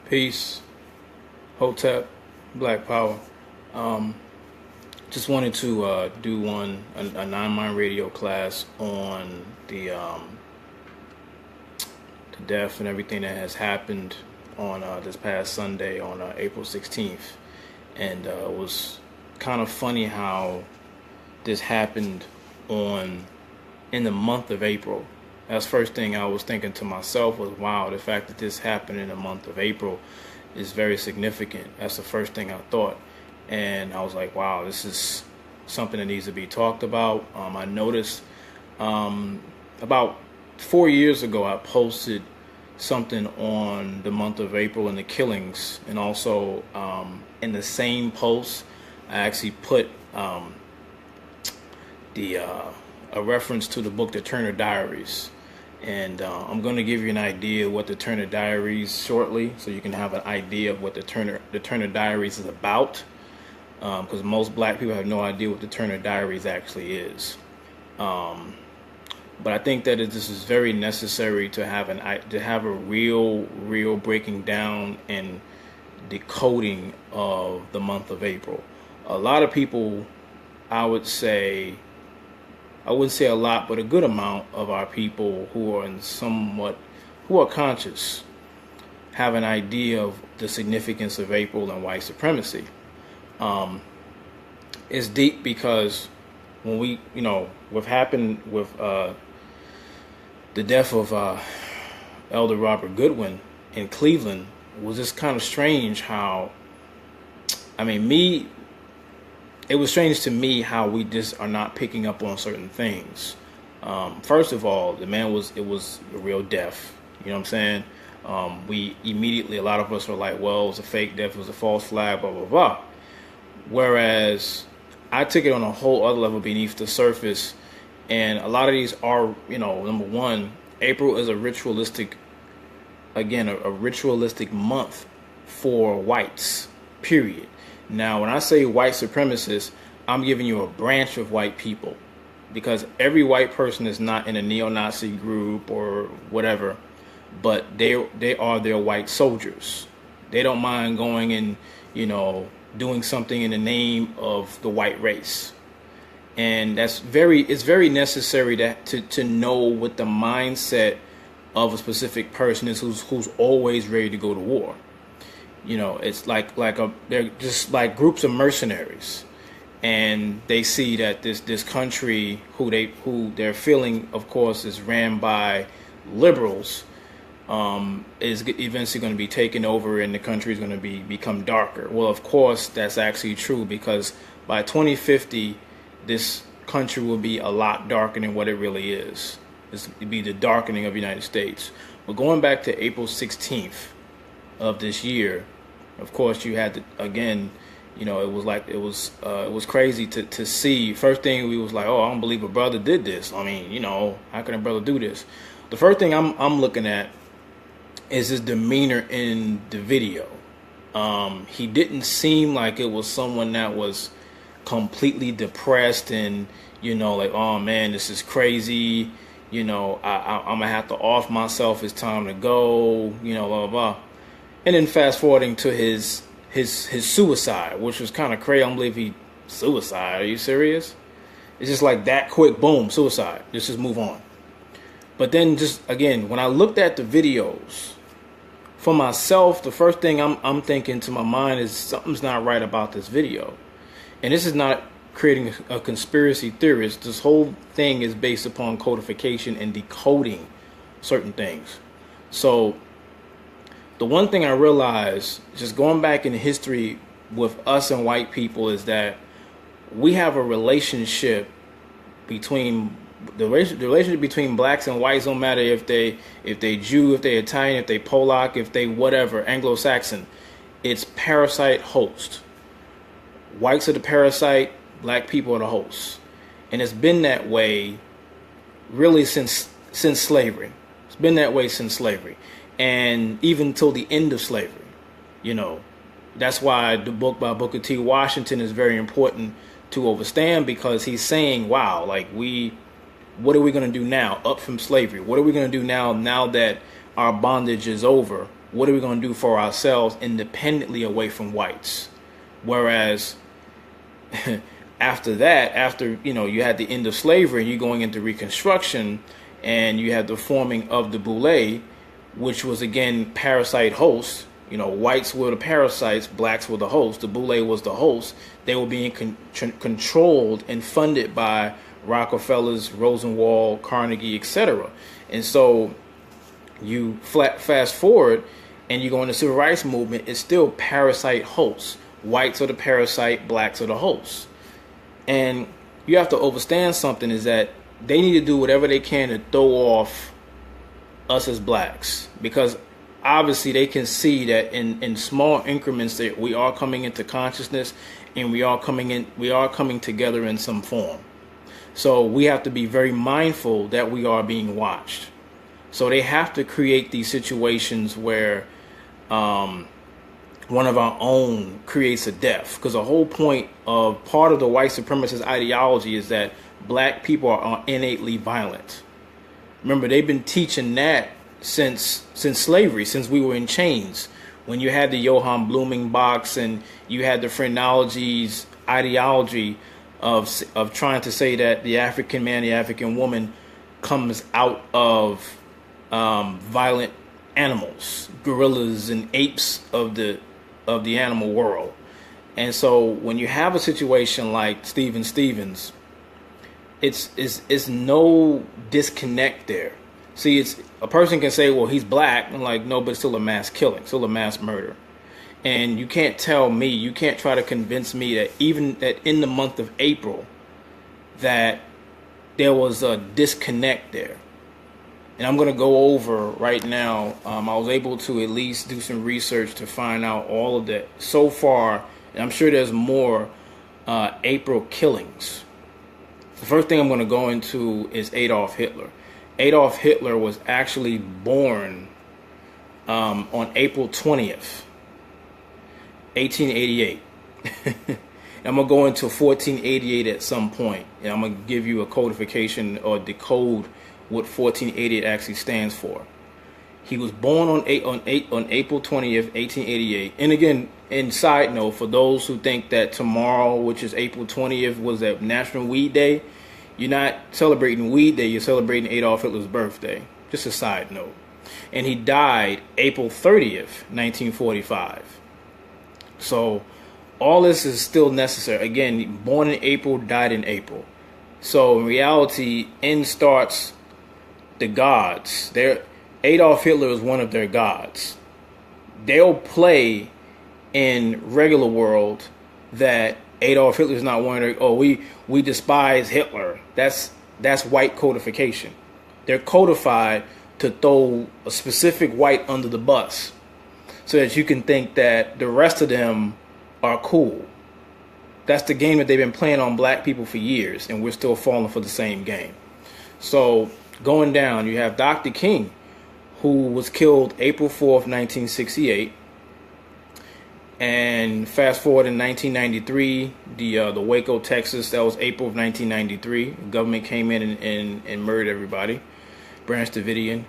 Peace, Hotep, Black Power. Um, just wanted to do a non-mind radio class on the death and everything that has happened on this past Sunday on April 16th, and it was kind of funny how this happened in the month of April. That's the first thing I was thinking to myself was, wow, the fact that this happened in the month of April is very significant. That's the first thing I thought. And I was like, wow, this is something that needs to be talked about. I noticed about 4 years ago, I posted something on the month of April and the killings. And also in the same post, I actually put a reference to the book, The Turner Diaries. And I'm going to give you an idea of what the Turner Diaries shortly, so you can have an idea of what the Turner Diaries is about, because most black people have no idea what the Turner Diaries actually is. But I think that this is very necessary to have a real breaking down and decoding of the month of April. A lot of people, I wouldn't say a lot, but a good amount of our people who are conscious have an idea of the significance of April and white supremacy. It's deep because when what happened with the death of Elder Robert Goodwin in Cleveland was just kind of strange how, it was strange to me how we just are not picking up on certain things. First of all, the man was a real death. You know what I'm saying? We immediately, a lot of us were like, well, it was a fake death, it was a false flag, blah, blah, blah. Whereas I took it on a whole other level beneath the surface. And a lot of these are, number one, April is a ritualistic month for whites, period. Now, when I say white supremacists, I'm giving you a branch of white people, because every white person is not in a neo-Nazi group or whatever, but they are their white soldiers. They don't mind going and, doing something in the name of the white race. And it's very necessary to know what the mindset of a specific person is who's always ready to go to war. It's they're just like groups of mercenaries, and they see that this country who they're feeling, of course, is ran by liberals, is eventually going to be taken over, and the country is going to become darker. Well, of course, that's actually true, because by 2050, this country will be a lot darker than what it really is. It'll be the darkening of the United States. But going back to April 16th of this year, of course, you had to, again, it was crazy to see. First thing we was like, oh, I don't believe a brother did this. How can a brother do this? The first thing I'm looking at is his demeanor in the video. He didn't seem like it was someone that was completely depressed and, like, oh man, this is crazy. I'm gonna have to off myself. It's time to go. Blah, blah, blah. And then fast forwarding to his suicide, which was kind of crazy. I don't believe he suicide. Are you serious? It's just like that quick, boom, suicide. Let's just move on. But then just again, when I looked at the videos for myself, the first thing I'm thinking to my mind is something's not right about this video. And this is not creating a conspiracy theorist. This whole thing is based upon codification and decoding certain things. So the one thing I realized, just going back in history with us and white people, is that we have a relationship between the relationship between blacks and whites. Don't matter if they Jew, if they Italian, if they Polak, if they whatever, Anglo-Saxon. It's parasite host. Whites are the parasite, black people are the hosts, and it's been that way really since slavery. It's been that way since slavery. And even till the end of slavery, that's why the book by Booker T. Washington is very important to understand, because he's saying, wow, like what are we going to do now up from slavery? What are we going to do now that our bondage is over? what are we going to do for ourselves independently away from whites? Whereas after that, after, you had the end of slavery, and you're going into Reconstruction, and you had the forming of the Boule, which was again parasite hosts. Whites were the parasites, blacks were the hosts. The Boule was the host. They were being controlled and funded by Rockefellers, Rosenwald, Carnegie, etc. And so you fast forward and you go in the civil rights movement, it's still parasite hosts. Whites are the parasite, blacks are the hosts. And you have to understand something, is that they need to do whatever they can to throw off us as blacks, because obviously they can see that in small increments that we are coming into consciousness, and we are coming together in some form. So we have to be very mindful that we are being watched. So they have to create these situations where one of our own creates a death, because the whole point of part of the white supremacist ideology is that black people are innately violent. Remember, they've been teaching that since slavery, since we were in chains. When you had the Johann Blooming box, and you had the phrenology's ideology of trying to say that the African man, the African woman comes out of violent animals, gorillas and apes of the animal world. And so when you have a situation like Stephen Stevens, it's no disconnect there. See, it's a person can say, well, he's black. I'm like, no, but it's still a mass killing, still a mass murder. And you can't tell me, you can't try to convince me that even that in the month of April, that there was a disconnect there. And I'm going to go over right now. I was able to at least do some research to find out all of that so far. And I'm sure there's more April killings. The first thing I'm going to go into is Adolf Hitler. Adolf Hitler was actually born on April 20th, 1888. I'm going to go into 1488 at some point, and I'm going to give you a codification or decode what 1488 actually stands for. He was born on April 20th, 1888. And again, in side note, for those who think that tomorrow, which is April 20th, was a National Weed Day, you're not celebrating Weed Day, you're celebrating Adolf Hitler's birthday. Just a side note. And he died April 30th, 1945. So all this is still necessary. Again, born in April, died in April. So in reality, in starts the gods. Adolf Hitler is one of their gods. They'll play in regular world that Adolf Hitler is not one of their, we despise Hitler. That's white codification. They're codified to throw a specific white under the bus so that you can think that the rest of them are cool. That's the game that they've been playing on black people for years, and we're still falling for the same game. So going down, you have Dr. King, who was killed April 4th, 1968. And fast forward in 1993, the Waco, Texas, that was April of 1993. The government came in and murdered everybody. Branch Davidian.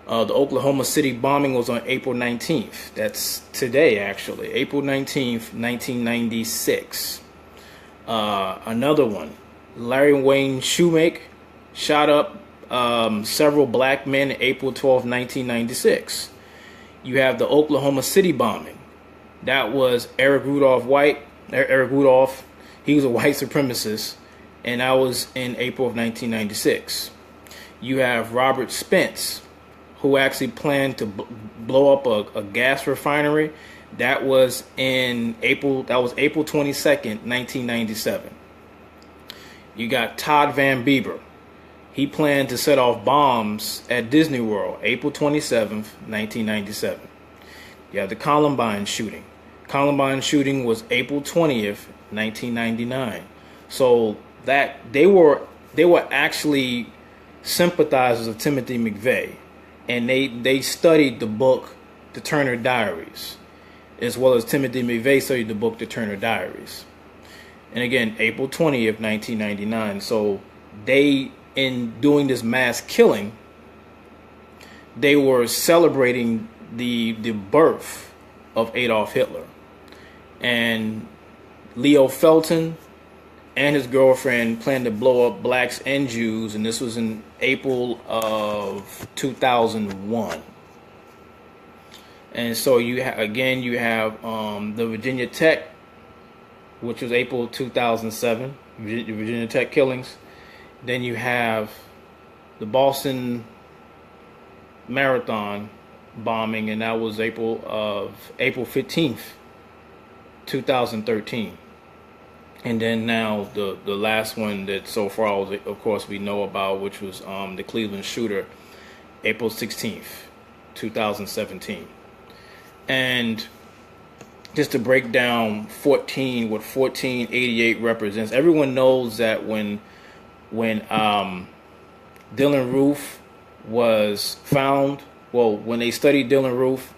The Oklahoma City bombing was on April 19th. That's today, actually. April 19th, 1996. Another one. Larry Wayne Shoemake shot up several black men April 12th, 1996. You have the Oklahoma City bombing. That was Eric Rudolph White. Eric Rudolph, he was a white supremacist, and that was in April of 1996. You have Robert Spence, who actually planned to blow up a gas refinery. That was in April. That was April 22nd, 1997. You got Todd Van Bieber. He planned to set off bombs at Disney World, April 27th, 1997. You have the Columbine shooting. Columbine shooting was April 20th, 1999. So that they were actually sympathizers of Timothy McVeigh, and they studied the book The Turner Diaries, as well as Timothy McVeigh studied the book The Turner Diaries. And again, April 20th, 1999. So they, in doing this mass killing, they were celebrating the birth of Adolf Hitler. And Leo Felton and his girlfriend planned to blow up blacks and Jews, and this was in April of 2001. And so you have the Virginia Tech, which was April 2007, Virginia Tech killings. Then you have the Boston Marathon bombing, and that was April 15th, 2013. And then now the last one that so far, of course, we know about, which was the Cleveland shooter, April 16th, 2017. And just to break down what 1488 represents, everyone knows that when Dylann Roof was found, when they studied Dylann Roof,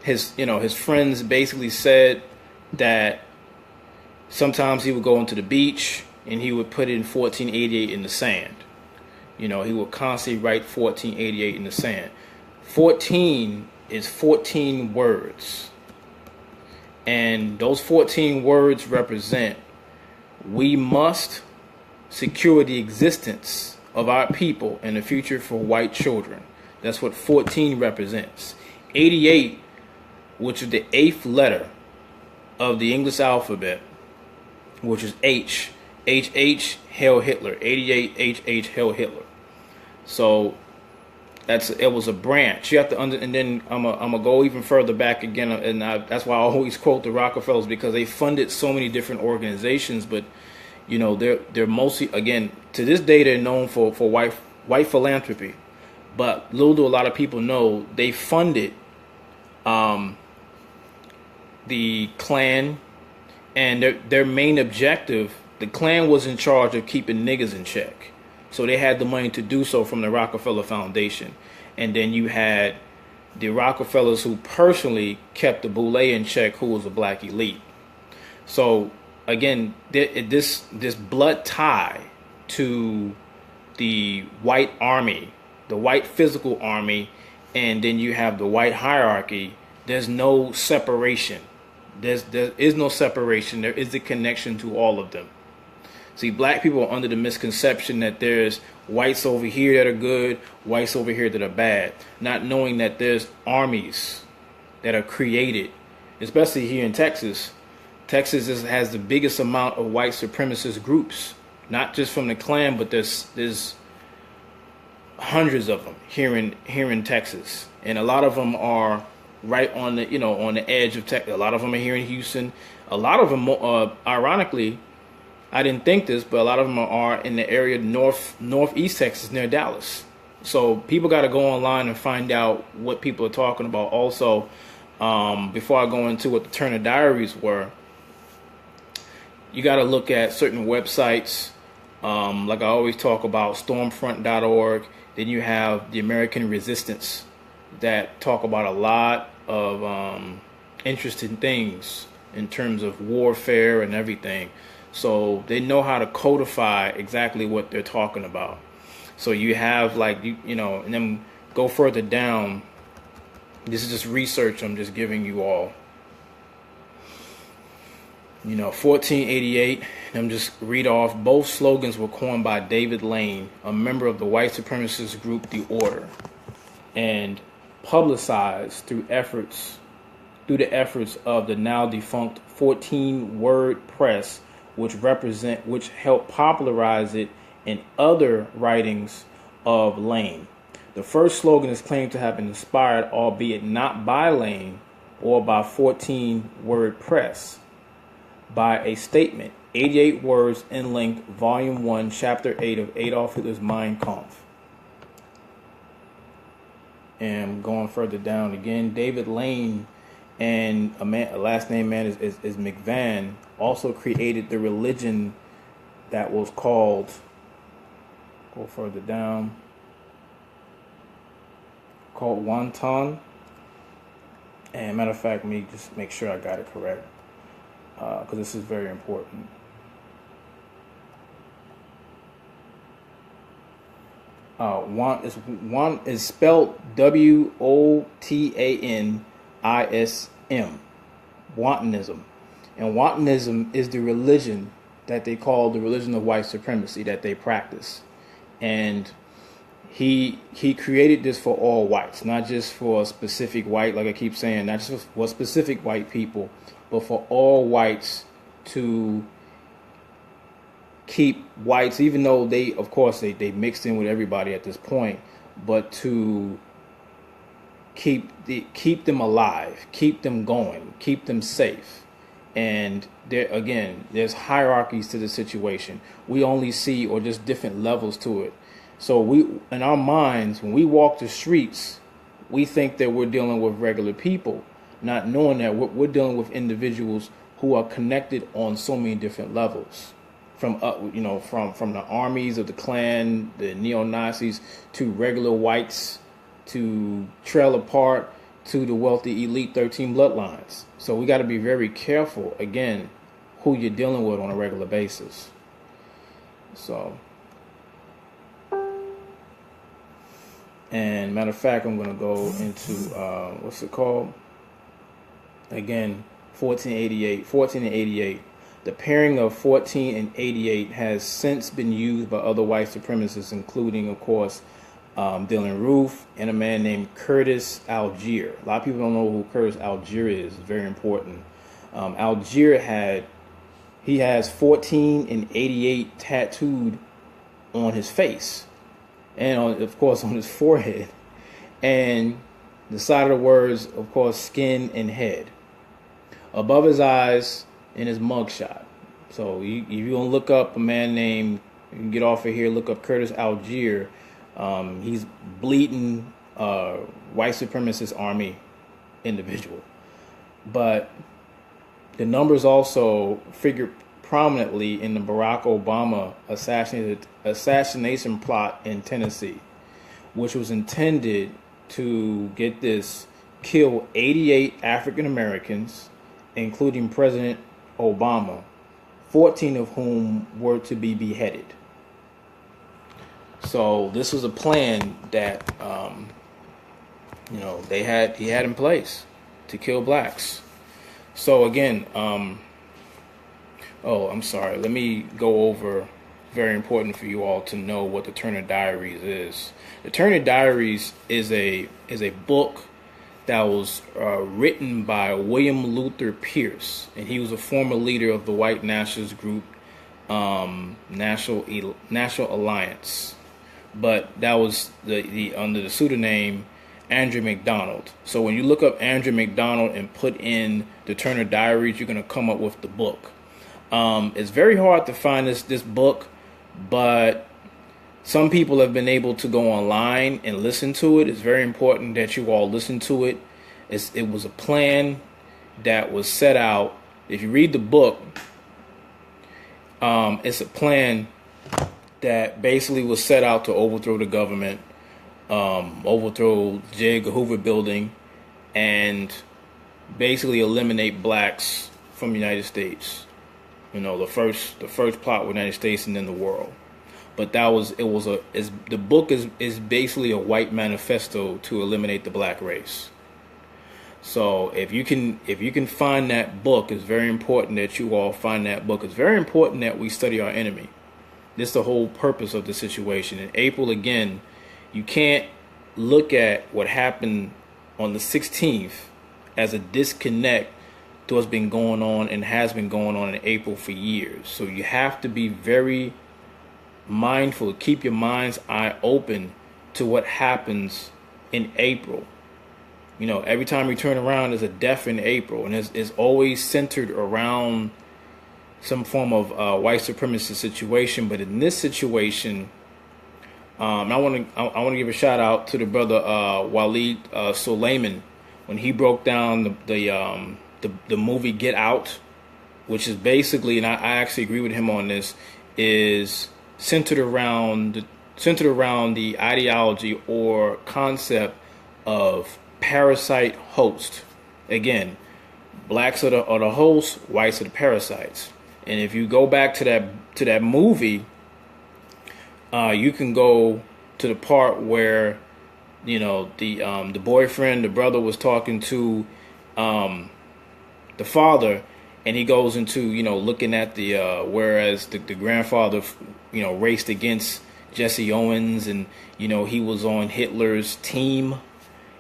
his friends basically said that sometimes he would go into the beach and he would put in 1488 in the sand. He would constantly write 1488 in the sand. 14 is 14 words. And those 14 words represent: we must secure the existence of our people in the future for white children. That's what 14 represents. 88, which is the 8th letter of the English alphabet, which is H. H, Hail Hitler. 88, H, Hail Hitler. So it was a branch. You have to and then I'm gonna go even further back again, and that's why I always quote the Rockefellers, because they funded so many different organizations. But they're mostly, again, to this day, they're known for white philanthropy. But little do a lot of people know, they funded the Klan, and their main objective, the Klan was in charge of keeping niggas in check. So they had the money to do so from the Rockefeller Foundation. And then you had the Rockefellers who personally kept the Boule in check, who was a black elite. So again, this blood tie to the white army, the white physical army, and then you have the white hierarchy. There's no separation. There is no separation. There is a connection to all of them. See, black people are under the misconception that there's whites over here that are good, whites over here that are bad, not knowing that there's armies that are created, especially here in Texas. Texas has the biggest amount of white supremacist groups, not just from the Klan, but there's hundreds of them here in Texas, and a lot of them are right on the edge of Texas. A lot of them are here in Houston. A lot of them, ironically, I didn't think this, but a lot of them are in the area northeast Texas, near Dallas. So people got to go online and find out what people are talking about. Also, before I go into what the Turner Diaries were, you got to look at certain websites. Like I always talk about, stormfront.org. Then you have the American Resistance, that talk about a lot of interesting things in terms of warfare and everything. So they know how to codify exactly what they're talking about. So you have and then go further down. This is just research I'm just giving you all. 1488, I'm just read off. Both slogans were coined by David Lane, a member of the white supremacist group The Order, and publicized through the efforts of the now defunct 14 Word Press, which helped popularize it in other writings of Lane. The first slogan is claimed to have been inspired, albeit not by Lane or by 14 Word Press, by a statement, 88 words in length, Volume 1, Chapter 8 of Adolf Hitler's Mein Kampf. And going further down again, David Lane and a last name man is McVan, also created the religion that was called, go further down, called Wonton. And matter of fact, let me just make sure I got it correct, because this is very important. Want is spelled Wotanism, wantonism, and wantonism is the religion that they call the religion of white supremacy that they practice, and he created this for all whites, not just for a specific white, like I keep saying, not just for specific white people, but for all whites to keep whites, even though they, of course, they mixed in with everybody at this point, but to keep them alive, keep them going, keep them safe. And there's hierarchies to the situation. We only see, or just different levels to it. So we, in our minds, when we walk the streets, we think that we're dealing with regular people, not knowing that we're dealing with individuals who are connected on so many different levels. From the armies of the Klan, the neo-Nazis, to regular whites, to Trailer Park, to the wealthy elite 13 bloodlines. So we got to be very careful, again, who you're dealing with on a regular basis. So, and matter of fact, I'm going to go into, what's it called? Again, 1488. The pairing of 14 and 88 has since been used by other white supremacists, including, of course, Dylann Roof and a man named Curtis Algier. A lot of people don't know who Curtis Algier is. It's very important. Algier has 14 and 88 tattooed on his face, and of course on his forehead, and the side of the words, of course, skin and head, above his eyes, in his mugshot. So if you're gonna look up a man named, you can get off of here, look up Curtis Algier. He's bleeding white supremacist army individual. But the numbers also figure prominently in the Barack Obama assassination plot in Tennessee, which was intended to, get this, kill 88 African Americans, including President Obama, 14 of whom were to be beheaded. So this was a plan that he had in place to kill blacks. So again, I'm sorry. Let me go over, very important for you all to know what the Turner Diaries is. The Turner Diaries is a book that was written by William Luther Pierce, and he was a former leader of the white nationalist group, National Alliance, but that was the under the pseudonym Andrew McDonald. So when you look up Andrew McDonald and put in the Turner Diaries, you're going to come up with the book. It's very hard to find this book, but some people have been able to go online and listen to it. It's very important that you all listen to it. It was a plan that was set out. If you read the book, it's a plan that basically was set out to overthrow the government, overthrow J. Edgar Hoover building, and basically eliminate blacks from the United States. The first plot with the United States and then the world. But the book is basically a white manifesto to eliminate the black race. So if you can find that book, it's very important that you all find that book. It's very important that we study our enemy. This is the whole purpose of the situation. In April, again, you can't look at what happened on the 16th as a disconnect to what's been going on and has been going on in April for years. So you have to be very mindful, keep your mind's eye open to what happens in April. Every time we turn around, there's a death in April, and it's always centered around some form of white supremacist situation. But in this situation, I want to give a shout out to the brother Waleed Suleiman when he broke down the movie Get Out, which is basically, and I actually agree with him on this, is centered around the ideology or concept of parasite host. Again, blacks are the hosts, whites are the parasites. And if you go back to that movie, you can go to the part where, the boyfriend, the brother was talking to the father, and he goes into, looking at the whereas the grandfather, raced against Jesse Owens, and he was on Hitler's team,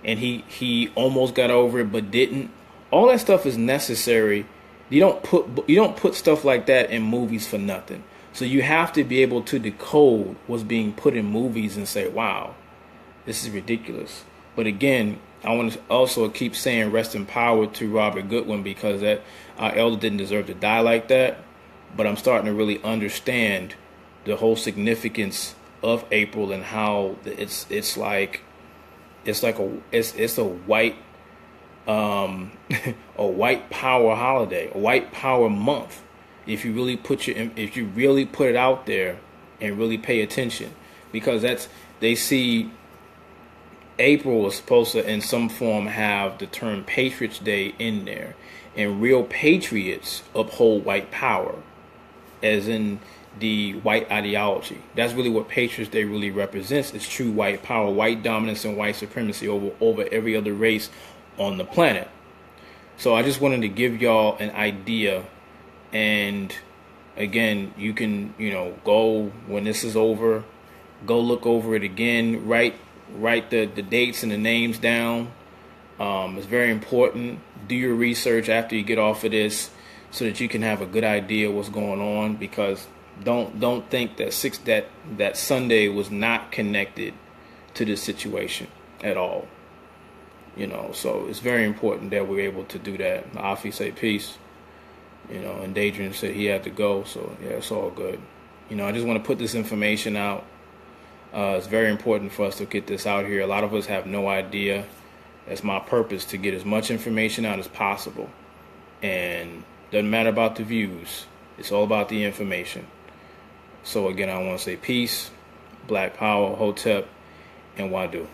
and he almost got over it but didn't. All that stuff is necessary. You don't put stuff like that in movies for nothing. So you have to be able to decode what's being put in movies and say, wow, this is ridiculous. But again, I want to also keep saying rest in power to Robert Goodwin, because that our elder didn't deserve to die like that. But I'm starting to really understand the whole significance of April and how it's like a white a white power holiday, a white power month. If you really put it out there and really pay attention, because they see April is supposed to in some form have the term Patriots Day in there, and real patriots uphold white power, as in the white ideology. That's really what Patriots Day really represents. It's true white power, white dominance, and white supremacy over every other race on the planet. So I just wanted to give y'all an idea. And again, you can, go when this is over, go look over it again, write the dates and the names down. It's very important. Do your research after you get off of this, so that you can have a good idea what's going on, because don't think that Sunday was not connected to this situation at all. So it's very important that we're able to do that. Afi say peace. And Adrian said he had to go, so yeah, it's all good. I just want to put this information out. It's very important for us to get this out here. A lot of us have no idea. That's my purpose, to get as much information out as possible. And doesn't matter about the views. It's all about the information. So again, I want to say peace, Black Power, Hotep, and Wadu.